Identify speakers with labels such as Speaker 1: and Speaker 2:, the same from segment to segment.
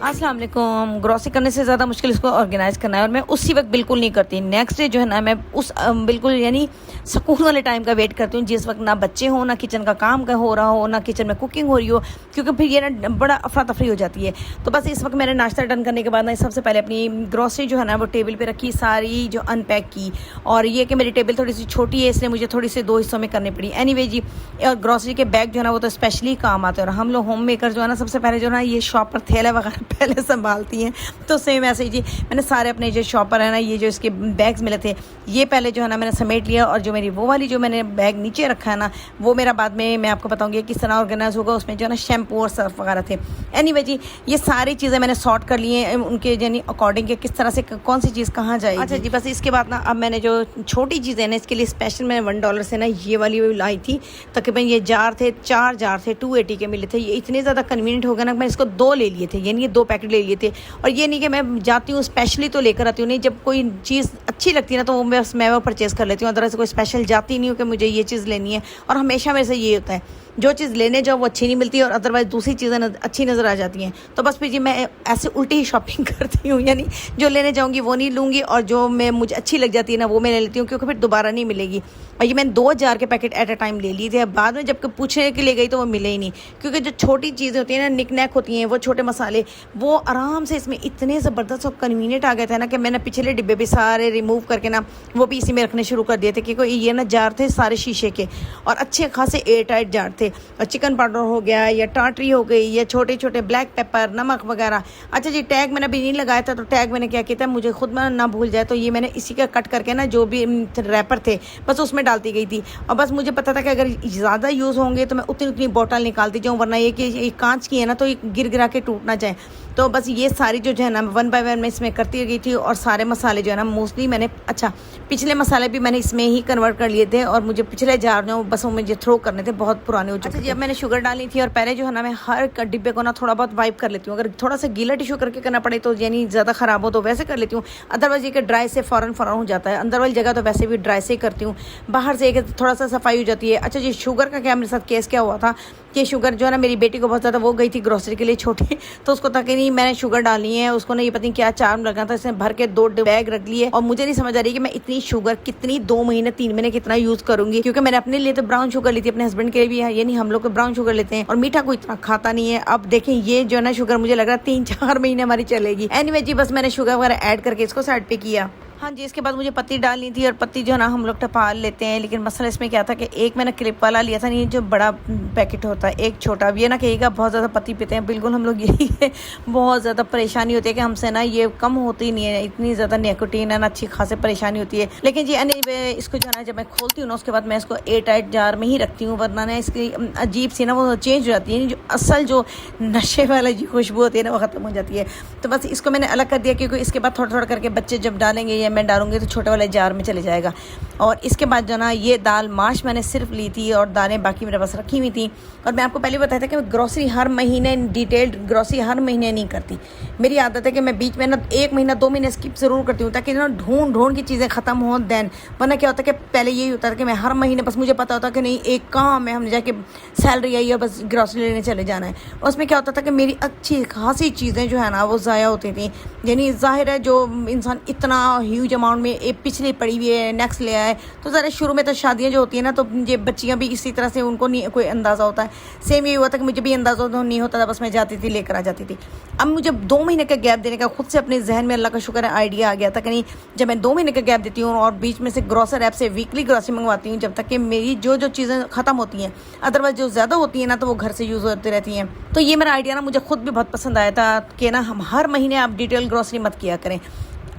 Speaker 1: अस्सलाम वालेकुम। ग्रॉसरी करने से ज़्यादा मुश्किल इसको ऑर्गेनाइज़ करना है और मैं उसी वक्त बिल्कुल नहीं करती। नेक्स्ट डे जो है ना मैं उस बिल्कुल यानी सुकून वाले टाइम का वेट करती हूँ जिस वक्त ना बच्चे हों, ना किचन का काम का हो रहा हो, ना किचन में कुकिंग हो रही हो, क्योंकि फिर ये ना बड़ा अफरा तफरी हो जाती है। तो बस इस वक्त मैंने नाश्ता डन करने के बाद ना सबसे पहले अपनी ग्रॉसरी जो है ना वो टेबल पर रखी, सारी जो अनपैक की। और ये कि मेरी टेबल थोड़ी सी छोटी है इसलिए मुझे थोड़ी सी 2 हिस्सों में करनी पड़ी। एनीवे जी, और ग्रॉसरी के बैग जो है ना वो तो स्पेशली काम आते हैं और हम लोग होम मेकर जो है ना सबसे पहले जो है ना ये शॉपर थैला वगैरह पहले संभालती हैं। तो सेम ऐसे ही जी मैंने सारे अपने जो शॉपर है ना ये जो इसके बैग्स मिले थे ये पहले जो है ना मैंने समेट लिया। और जो मेरी वो वाली जो मैंने बैग नीचे रखा है ना वो मेरा बाद में मैं आपको बताऊंगी किस तरह ऑर्गेनाइज होगा। उसमें जो है ना शैम्पू और सर्फ वगैरह थे। एनीवे जी, ये सारी चीज़ें मैंने सॉर्ट कर ली हैं उनके यानी अकॉर्डिंग के किस तरह से कौन सी चीज़ कहाँ जाएगी। अच्छा जी, बस इसके बाद ना अब मैंने जो छोटी चीज़ें ना इसके लिए स्पेशल मैंने $1 से ना ये वाली लाई थी। तकरीबन ये जार थे, 4 जार थे, 280 के मिले थे। ये इतने ज़्यादा कन्वीनियंट हो गया ना मैं इसको 2 ले लिए थे, यानी ये 2 पैकेट ले लिए थे। और ये नहीं कि मैं जाती हूँ स्पेशली तो लेकर आती हूँ, नहीं, जब कोई चीज़ अच्छी लगती है ना तो वो मैं वो परचेज़ कर लेती हूँ। अदरवाइज कोई स्पेशल जाती नहीं हूँ कि मुझे ये चीज़ लेनी है। और हमेशा मेरे से ये होता है जो चीज़ लेने जाओ वो अच्छी नहीं मिलती और अदरवाइज दूसरी चीज़ें अच्छी नज़र आ जाती हैं। तो बस फिर जी मैं ऐसे उल्टी ही शॉपिंग करती हूँ, यानी जो लेने जाऊँगी वो नहीं लूँगी और जो मैं मुझे अच्छी लग जाती है ना वो मैं ले लेती हूँ, क्योंकि फिर दोबारा नहीं मिलेगी। और ये मैंने 2 जार के पैकेट एट अ टाइम ले लिए थे। बाद में जब पूछने के लिए गई तो वो मिले ही नहीं, क्योंकि जो छोटी चीज़ें होती हैं ना, निक नैक होती हैं, वो छोटे मसाले वो आराम से इसमें इतने ज़बरदस्त और कन्वीनियंट आ गए थे ना कि मैंने पिछले डिब्बे भी सारे रिमूव करके ना वो भी इसी में रखने शुरू कर दिए थे, क्योंकि ये ना जार थे सारे शीशे के और अच्छे खासे एयर टाइट जार थे। और चिकन पाउडर हो गया या टाटरी हो गई या छोटे छोटे ब्लैक पेपर, नमक वगैरह। अच्छा जी, टैग मैंने अभी नहीं लगाया था तो टैग मैंने क्या किया था, मुझे खुद ना भूल जाए तो ये मैंने इसी का कट करके ना जो भी रैपर थे बस उसमें डालती गई थी। और बस मुझे पता था कि अगर ज़्यादा यूज़ होंगे तो मैं उतनी उतनी बॉटल निकालती जाऊँ, वरना ये कि कांच की है ना तो ये गिर गिरा के टूट ना जाए। तो बस ये सारी जो है ना 1 बाय 1 मैं इसमें करती गई थी। और सारे मसाले जो है ना मोस्टली मैंने पिछले मसाले भी मैंने इसमें ही कन्वर्ट कर लिए थे और मुझे पिछले जार जो बस वो मुझे थ्रो करने थे, बहुत पुराने हो चुके थे। अब मैंने शुगर डाली थी और पहले जो है ना मैं हर डिब्बे को ना थोड़ा बहुत वाइप कर लेती हूँ। अगर थोड़ा सा गीला टिश्यू करके करना पड़े तो यानी ज़्यादा ख़राब हो तो वैसे कर लेती हूँ, अदरवाइज ये कि ड्राई से फ़ौरन हो जाता है। अंदर वाली जगह तो वैसे भी ड्राई से ही करती हूँ, बाहर से एक थोड़ा सा सफाई हो जाती है। अच्छा जी, शुगर का क्या मेरे साथ केस क्या हुआ था कि शुगर जो है ना मेरी बेटी को बहुत ज़्यादा वो गई थी ग्रोसरी के लिए छोटी, तो उसको तक नहीं मैंने शुगर डाली है, उसको नहीं पता नहीं क्या चार्म लगा था, इसने भर के 2 बैग रख लिए। और मुझे नहीं समझ आ रही कि मैं इतनी शुगर कितनी 2 महीने 3 महीने कितना यूज़ करूंगी, क्योंकि मैंने अपने लिए तो ब्राउन शुगर ली थी, अपने हस्बैंड के लिए भी है, यानी हम लोग ब्राउन शुगर लेते हैं और मीठा कोई इतना खाता नहीं है। अब देखें ये जो है ना शुगर मुझे लग रहा है 3-4 महीने हमारी चलेगी। एनीवे जी, बस मैंने शुगर वगैरह ऐड करके इसको साइड पे किया। हाँ जी, इसके बाद मुझे पत्ती डालनी थी और पत्ती जो है ना हम लोग टपा लेते हैं, लेकिन मसला इसमें क्या था कि एक मैंने क्लिप वाला लिया था, नहीं जो बड़ा पैकेट होता है, एक छोटा। ये ना कहिएगा बहुत ज़्यादा पत्ती पीते हैं, बिल्कुल हम लोग यही है, बहुत ज़्यादा परेशानी होती है कि हमसे ना ये कम होती नहीं है, इतनी ज़्यादा निकोटीन है ना, अच्छी खासी परेशानी होती है। लेकिन जी इसको जो है ना जब मैं खोलती हूँ ना उसके बाद मैं इसको एयर टाइट जार में ही रखती हूँ, वरना ना इसकी अजीब सी ना वो चेंज हो जाती है, जो असल जो नशे वाली जी खुशबू होती है ना वो ख़त्म हो जाती है। तो बस इसको मैंने अलग कर दिया, क्योंकि इसके बाद थोड़ा थोड़ा करके बच्चे जब डालेंगे मैं डालूंगी तो छोटे वाले जार में चले जाएगा। और इसके बाद जो ना ये दाल माश मैंने सिर्फ ली थी और दालें बाकी मेरे पास रखी हुई थी। और मैं आपको पहले बताया था कि मैं ग्रॉसरी हर महीने डिटेल्ड ग्रॉसरी हर महीने नहीं करती। मेरी आदत है कि मैं बीच में ना 1 महीना 2 महीने स्किप ज़रूर करती हूँ, ताकि ना ढूंढ की चीज़ें ख़त्म हों देन। वरना क्या होता है कि पहले यही होता था कि मैं हर महीने बस मुझे पता होता कि नहीं एक काम है, हमने जाके सैलरी आई है बस ग्रॉसरी लेने चले जाना है। उसमें क्या होता था कि मेरी अच्छी खासी चीज़ें जो है ना वो ज़ाया होती थी। यानी जाहिर है जो इंसान इतना ह्यूज अमाउंट में पिछली पड़ी हुई है नेक्स्ट ले आया है, तो ज़रा शुरू में तो शादियाँ जो होती हैं ना तो ये बच्चियाँ भी इसी तरह से उनको नहीं कोई अंदाज़ा होता है। सेम यही हुआ था कि मुझे भी अंदाज़ा तो नहीं होता था, बस मैं जाती थी लेकर आ जाती थी। अब मुझे 2 महीने का गैप देने का खुद से अपने जहन में अल्लाह का शुक्र है आइडिया आ गया था कि नहीं, जब मैं 2 महीने का गैप देती हूँ और बीच में से ग्रॉसर ऐप से वीकली ग्रॉसरी मंगवाती हूँ, जब तक कि मेरी जो चीज़ें ख़त्म होती हैं, अदरवाइज जो ज़्यादा होती हैं ना तो वो घर से यूज़ होती रहती हैं। तो ये मेरा आइडिया ना मुझे खुद भी बहुत पसंद आया था कि ना हम हर महीने आप डिटेल ग्रॉसरी मत किया करें।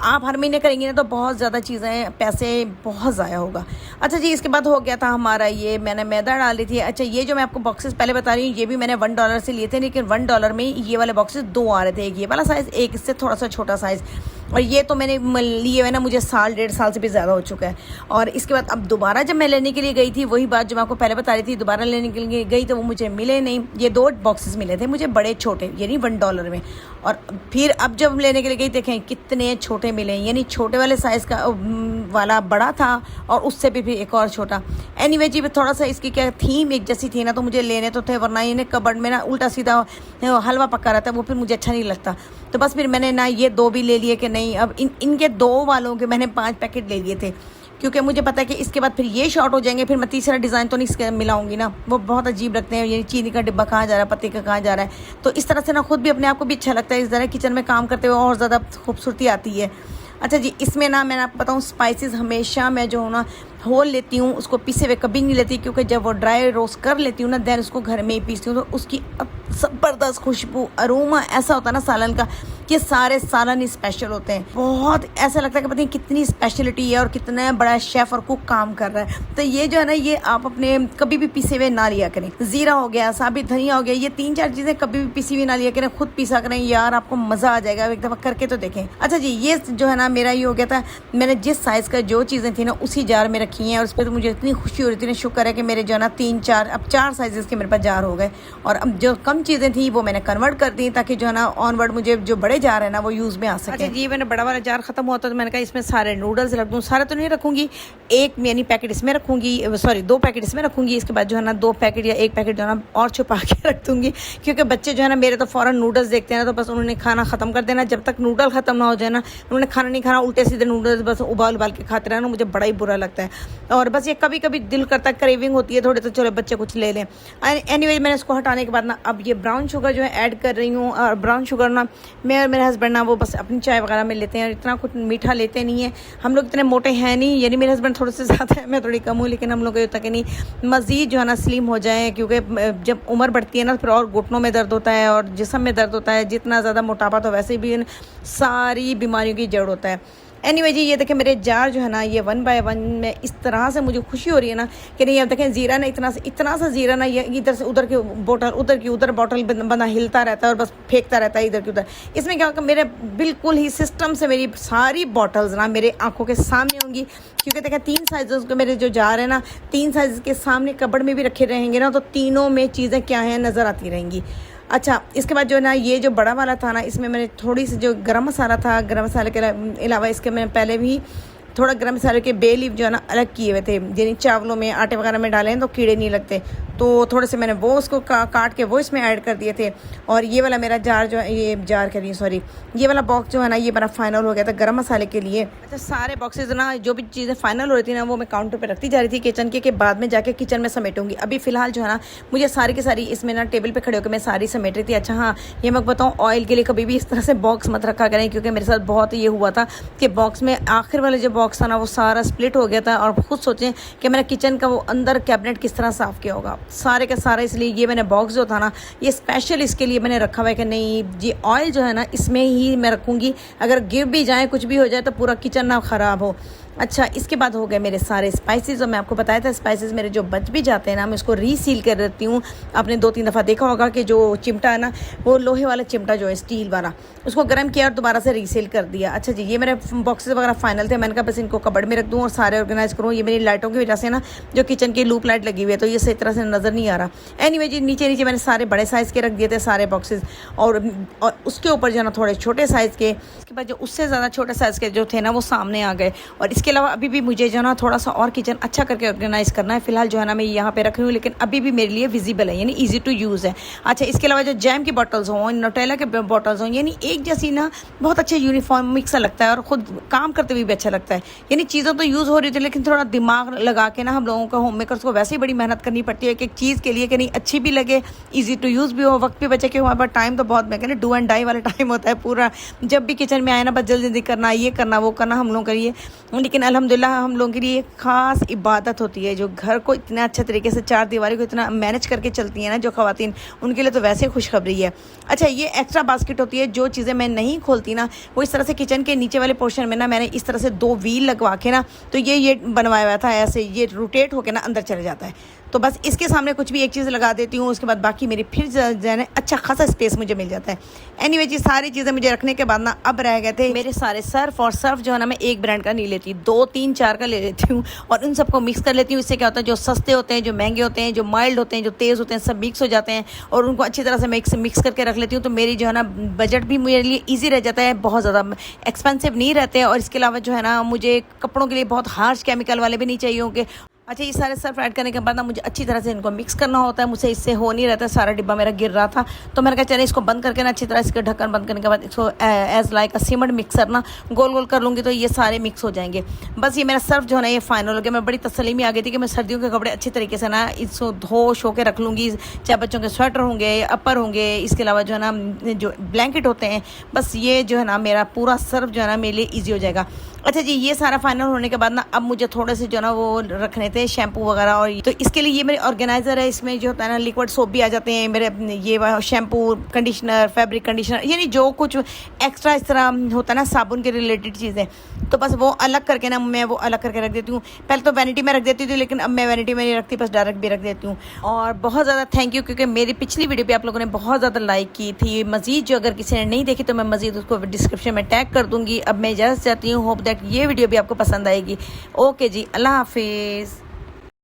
Speaker 1: आप हर महीने करेंगे ना तो बहुत ज़्यादा चीज़ें पैसे बहुत ज़ाया होगा। अच्छा जी, इसके बाद हो गया था हमारा ये मैंने मैदा डाली थी। अच्छा, ये जो मैं आपको बॉक्सेस पहले बता रही हूँ ये भी मैंने $1 से लिए थे, लेकिन $1 में ये वाले बॉक्सेस 2 आ रहे थे, एक ये वाला साइज़, एक इससे थोड़ा सा छोटा साइज़। और ये तो मैंने लिए हुए ना मुझे 1.5 साल से भी ज़्यादा हो चुका है। और इसके बाद अब दोबारा जब मैं लेने के लिए गई थी, वही बात जो मैं आपको पहले बता रही थी, दोबारा लेने के लिए गई तो वो मुझे मिले नहीं। ये 2 बॉक्सेस मिले थे मुझे बड़े छोटे, यानी $1 में। और फिर अब जब लेने के लिए गई, देखें कितने छोटे मिले, यानी छोटे वाले साइज़ का वाला बड़ा था और उससे भी एक और छोटा। एनीवे जी, थोड़ा सा इसकी क्या थीम एक जैसी थी ना, तो मुझे लेने तो थे, वरना इन्हें कबर्ड में ना उल्टा सीधा हलवा पका रहता है, वो फिर मुझे अच्छा नहीं लगता। तो बस फिर मैंने ना ये 2 भी ले लिए कि नहीं, अब इनके 2 वालों के मैंने 5 पैकेट ले लिए थे, क्योंकि मुझे पता है कि इसके बाद फिर ये शॉर्ट हो जाएंगे, फिर मैं तीसरा डिज़ाइन तो नहीं मिलाऊंगी ना, वो बहुत अजीब लगते हैं। ये चीनी का डिब्बा कहाँ जा रहा है, पत्ते का कहाँ जा रहा है। तो इस तरह से ना खुद भी अपने आप को भी अच्छा लगता है, इस तरह किचन में काम करते हुए और ज़्यादा खूबसूरती आती है। अच्छा जी, इसमें ना मैंने आपको बताऊँ, स्पाइसेस हमेशा मैं जो हूँ ना होल लेती हूँ, उसको पीसे हुए कभी नहीं लेती, क्योंकि जब वो ड्राई रोस्ट कर लेती हूँ ना, देन उसको घर में ही पीसती हूँ, तो उसकी ज़बरदस्त खुशबू, अरोमा ऐसा होता है ना सालन का, कि सारे सालन ही स्पेशल होते हैं। बहुत ऐसा लगता है कि पता नहीं कितनी स्पेशलिटी है और कितना बड़ा शेफ़ और कुक काम कर रहा है। तो ये जो है ना, ये आप अपने कभी भी पीसे हुए ना लिया करें। ज़ीरा हो गया, साबित धनिया हो गया, ये 3-4 चीज़ें कभी भी पीसी हुई ना लिया करें, खुद पीसा करें यार, आपको मज़ा आ जाएगा, एक दफ़ा करके तो देखें। अच्छा जी, ये जो है ना मेरा ये हो गया था, मैंने जिस साइज़ का जो चीज़ें थी ना उसी जार में रखी हैं, और उस पर तो मुझे इतनी खुशी हो रही थी ना, शुक्र है कि मेरे जो है ना 3-4 अब 4 साइज़ के मेरे पास जार हो गए, और अब जो कम चीज़ें थी वो मैंने कन्वर्ट कर दी, ताकि जो है ना ऑनवर्ड मुझे जो बड़े जार है ना वो यूज़ में आ सके। अच्छा जी, मैंने बड़ा वाला जार खत्म हुआ था, तो मैंने कहा इसमें सारे नूडल्स रख दूँ। सारे तो नहीं रखूँगी, एक यानी पैकेट इसमें रखूँगी, सॉरी 2 पैकेट इसमें रखूँगी, इसके बाद जो है ना 2 पैकेट या 1 पैकेट जो है ना और छुपा के रख दूँगी, क्योंकि बच्चे जो है ना मेरे तो फ़ौरन नूडल्स देखते हैं ना, तो बस उन्होंने खाना ख़त्म कर देना, जब तक नूडल ख़त्म ना हो जाए ना उन्होंने खाना नहीं खाना, उल्टे सीधे नूडल्स बस उबाल के खाते रहना, मुझे बड़ा ही बुरा लगता है। और बस ये कभी कभी दिल करता है, क्रेविंग होती है थोड़े, तो चलो बच्चे कुछ ले लें। एनीवे, मैंने इसको हटाने के बाद ना अब ये ब्राउन शुगर जो है ऐड कर रही हूँ, और ब्राउन शुगर ना मैं और मेरे हस्बैंड ना वो बस अपनी चाय वगैरह में लेते हैं, और इतना कुछ मीठा लेते नहीं है। हम लोग इतने मोटे हैं नहीं, यानी मेरे हस्बैंड थोड़े से ज़्यादा है, मैं थोड़ी कम हूँ, लेकिन हम लोग ये होता कि नहीं मज़ीद जो है ना स्लिम हो जाए, क्योंकि जब उम्र बढ़ती है ना फिर और घुटनों में दर्द होता है और जिस्म में दर्द होता है, जितना ज़्यादा मोटापा तो वैसे भी सारी बीमारियों की जड़ होता है। एनीवे जी, ये देखें मेरे जार जो है ना, ये 1 बाय 1 में इस तरह से मुझे खुशी हो रही है ना कि नहीं, अब देखें ज़ीरा ना इतना सा ज़ीरा ना, ये इधर से उधर की बोतल, उधर की उधर बोतल बंदा हिलता रहता है और बस फेंकता रहता है इधर की उधर। इसमें क्या होगा, मेरे बिल्कुल ही सिस्टम से मेरी सारी बॉटल्स ना मेरे आंखों के सामने होंगी, क्योंकि देखें 3 साइज़ के मेरे जो जार है ना, 3 साइज़ के सामने कबर्ड में भी रखे रहेंगे ना, तो तीनों में चीज़ें क्या हैं नज़र आती रहेंगी। अच्छा, इसके बाद जो ना ये जो बड़ा वाला था ना, इसमें मैंने थोड़ी सी जो गरम मसाला था, गरम मसाले के अलावा इसके मैंने पहले भी थोड़ा गरम मसाले के बे लीफ जो है ना अलग किए हुए थे, यानी चावलों में आटे वगैरह में डालें तो कीड़े नहीं लगते, तो थोड़े से मैंने वो उसको काट के वो इसमें ऐड कर दिए थे। और ये वाला मेरा जार जो है, ये जार करिए सॉरी, ये वाला बॉक्स जो है ना, ये मेरा फाइनल हो गया था गरम मसाले के लिए। अच्छा, सारे बॉक्सेज ना जो भी चीज़ें फाइनल हो रही थी ना, वो मैं काउंटर पर रखती जा रही थी किचन के बाद में जाके किचन में समेटूंगी। अभी फ़िलहाल जो है ना मुझे सारी की सारी इसमें ना टेबल पर खड़े होकर मैं सारी समेट रही थी। अच्छा हाँ, ये मैं बताऊँ, ऑयल के लिए कभी भी इस तरह से बॉक्स मत रखा करें, क्योंकि मेरे साथ बहुत ये हुआ था कि बॉक्स में आखिर वाले जो बॉक्स था ना वो सारा स्प्लिट हो गया था, और खुद सोचें कि मैंने किचन का वो अंदर कैबिनेट किस तरह साफ़ किया होगा, सारे का सारा। इसलिए ये मैंने बॉक्स जो था ना, ये स्पेशल इसके लिए मैंने रखा हुआ है कि नहीं, ये ऑयल जो है ना इसमें ही मैं रखूँगी, अगर गिर भी जाए कुछ भी हो जाए तो पूरा किचन ना ख़राब हो। अच्छा, इसके बाद हो गए मेरे सारे स्पाइसेस, और मैं आपको बताया था स्पाइसेस मेरे जो बच भी जाते हैं ना, मैं उसको रीसील कर देती हूँ। आपने 2-3 दफ़ा देखा होगा कि जो चिमटा है ना, वो लोहे वाला चिमटा जो है स्टील वाला, उसको गर्म किया और दोबारा से रीसील कर दिया। अच्छा जी, ये मेरे बॉक्सेस वगैरह फाइनल थे, मैंने कहा बस इनको कबर्ड में रख दूँ और सारे ऑर्गेनाइज करूँ। ये मेरी लाइटों की वजह से ना जो किचन की लूप लाइट लगी हुई है, तो ये सही तरह से नज़र नहीं आ रहा। एनीवे जी, नीचे मैंने सारे बड़े साइज़ के रख दिए थे सारे बॉक्सेस, और उसके ऊपर जो है ना थोड़े छोटे साइज़ के, इसके बाद जो उससे ज़्यादा छोटे साइज़ के जो थे ना वो सामने आ गए। और इसके अलावा अभी भी मुझे जो ना थोड़ा सा और किचन अच्छा करके ऑर्गेनाइज करना है। फिलहाल जो है ना मैं यहाँ पे रख रही हूँ, लेकिन अभी भी मेरे लिए विजिबल है, यानी इजी टू यूज़ है। अच्छा, इसके अलावा जो जैम की बॉटल्स हों, नोटेला के बॉटल्स हों, यानी एक जैसी ना बहुत अच्छे यूनिफॉर्म मिक्स लगता है और ख़ुद काम करते हुए भी अच्छा लगता है। यानी चीज़ों तो यूज़ हो रही थी, लेकिन थोड़ा दिमाग लगा के ना हम लोगों को, होम मेकर्स को वैसे ही बड़ी मेहनत करनी पड़ती है कि एक चीज़ के लिए कि नहीं अच्छी भी लगे, ईजी टू यूज़ भी हो, वक्त भी बचे, कि हमारे पास टाइम तो बहुत, मैं कहना डू एंड डाई वाला टाइम होता है पूरा। जब भी किचन में आए ना बस जल्दी करना, ये करना वो करना हम लोगों के लिए, लेकिन अल्हम्दुलिल्लाह हम लोगों के लिए ख़ास इबादत होती है। जो घर को इतना अच्छे तरीके से 4 दीवारी को इतना मैनेज करके चलती हैं ना जो ख़वातीन, उनके लिए तो वैसे खुशखबरी है। अच्छा, ये एक्स्ट्रा बास्केट होती है, जो चीज़ें मैं नहीं खोलती ना वो इस तरह से किचन के नीचे वाले पोर्शन में ना मैंने इस तरह से 2 व्हील लगवा के ना, तो ये बनवाया हुआ था ऐसे, ये रोटेट होकर ना अंदर चले जाता है। तो बस इसके सामने कुछ भी एक चीज़ लगा देती हूँ, उसके बाद बाकी मेरी फिर जो है ना अच्छा खासा स्पेस मुझे मिल जाता है। एनीवे जी, सारी चीज़ें मुझे रखने के बाद ना अब रह गए थे मेरे सारे सर्फ, और सर्फ जो है ना मैं एक ब्रांड का नहीं लेती, 2 3 4 का ले लेती हूँ और उन सबको मिक्स कर लेती हूँ। इससे क्या होता है, जो सस्ते होते हैं, जो महंगे होते हैं, जो माइल्ड होते हैं, जो तेज़ होते हैं, सब मिक्स हो जाते हैं और उनको अच्छी तरह से मिक्स करके रख लेती हूँ। तो मेरी जो है ना बजट भी मेरे लिए ईजी रह जाता है, बहुत ज़्यादा एक्सपेंसिव नहीं रहते हैं। और इसके अलावा जो है ना मुझे कपड़ों के लिए बहुत हार्श केमिकल वाले भी नहीं चाहिए होंगे। अच्छा, ये सारे सर्फ ऐड करने के बाद ना मुझे अच्छी तरह से इनको मिक्स करना होता है। मुझसे इससे हो नहीं रहता, सारा डिब्बा मेरा गिर रहा था, तो मैंने कहा चलिए इसको बंद करके ना अच्छी तरह इसके ढक्कन बंद करने के बाद इसको as like a cement mixer ना गोल गोल कर लूँगी, तो ये सारे मिक्स हो जाएंगे। बस ये मेरा सर्फ जो है ना ये फाइनल हो गया। मैं बड़ी तसल्ली में आ गई थी कि मैं सर्दियों के कपड़े अच्छी तरीके से ना इसको धो के रख लूँगी, चाहे बच्चों के स्वेटर होंगे, अपर होंगे, इसके अलावा जो है ना जो ब्लैंकेट होते हैं, बस ये जो है ना मेरा पूरा सर्फ जो है ना मेरे लिए ईजी हो जाएगा। अच्छा जी, ये सारा फाइनल होने के बाद ना अब मुझे थोड़े से जो है ना वो रखने थे शैम्पू वगैरह, और तो इसके लिए ये मेरे ऑर्गेनाइजर है। इसमें जो होता है ना लिक्विड सोप भी आ जाते हैं मेरे, ये शैम्पू, कंडीशनर, फैब्रिक कंडीशनर, यानी जो कुछ एक्स्ट्रा इस तरह होता है ना साबुन के रिलेटेड चीज़ें, तो बस वो अलग करके ना मैं वो अलग करके रख देती हूँ। पहले तो वैनिटी में रख देती थी, लेकिन अब मैं वैनिटी में नहीं रखती, बस डायरेक्ट भी रख देती हूँ। और बहुत ज़्यादा थैंक यू, क्योंकि मेरी पिछली वीडियो पे आप लोगों ने बहुत ज़्यादा लाइक की थी। मज़ीद जो अगर किसी ने नहीं देखी तो मैं मज़ीद उसको डिस्क्रिप्शन में टैग कर दूँगी। अब मैं इजाज़त चाहती हूँ, होप दैट ये वीडियो भी आपको पसंद आएगी। ओके जी, अल्लाह हाफिज़।